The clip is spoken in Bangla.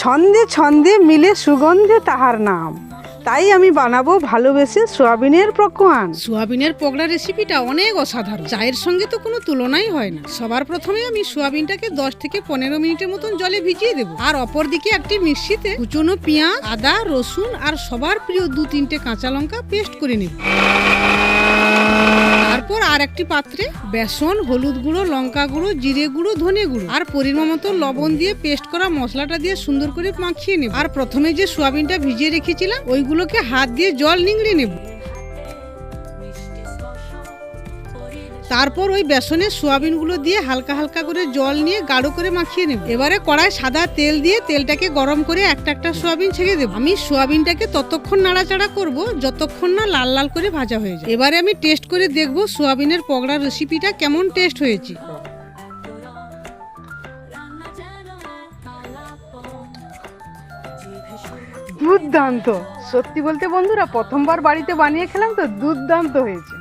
ছন্দে ছন্দে মিলে সুগন্ধে তাহার নাম। তাই আমি বানাবো ভালোবেসে সোয়াবিনের পকোয়ান। সোয়াবিনের পকোড়া রেসিপিটা অনেক অসাধারণ, চায়ের সঙ্গে তো কোনো তুলনাই হয় না। সবার প্রথমে আমি সোয়াবিনটাকে 10 থেকে 15 মিনিটের মতন জলে ভিজিয়ে দেবো। আর অপরদিকে একটি মিক্সিতে কুচনো পেঁয়াজ, আদা, রসুন আর সবার প্রিয় 2-3টে কাঁচা লঙ্কা পেস্ট করে নেব। তারপর আর একটি পাত্রে বেসন, হলুদ গুঁড়ো, লঙ্কা গুঁড়ো, জিরে গুঁড়ো, ধনে গুঁড়ো আর পরিমাণ মতো লবণ দিয়ে পেস্ট করা মশলাটা দিয়ে সুন্দর করে মাখিয়ে নেব। আর প্রথমে যে সোয়াবিনটা ভিজিয়ে রেখেছিলাম ওইগুলোকে হাত দিয়ে জল নিংড়ে নেব। তারপর ওই বেসনের সোয়াবিনগুলো দিয়ে হালকা হালকা করে জল নিয়ে গাঢ় করে মাখিয়ে নেব। এবারে কড়ায় সাদা তেল দিয়ে তেলটাকে গরম করে একটা একটা সোয়াবিন ছেড়ে দেব। আমি সোয়াবিনটাকে ততক্ষণ নাড়াচাড়া করব যতক্ষণ না লাল লাল করে ভাজা হয়ে যায়। এবারে আমি টেস্ট করে দেখব সোয়াবিনের পকোড়া রেসিপিটা কেমন টেস্ট হয়েছে। দুর্দান্ত! সত্যি বলতে বন্ধুরা, প্রথমবার বাড়িতে বানিয়ে খেলাম তো দুর্দান্ত হয়েছে।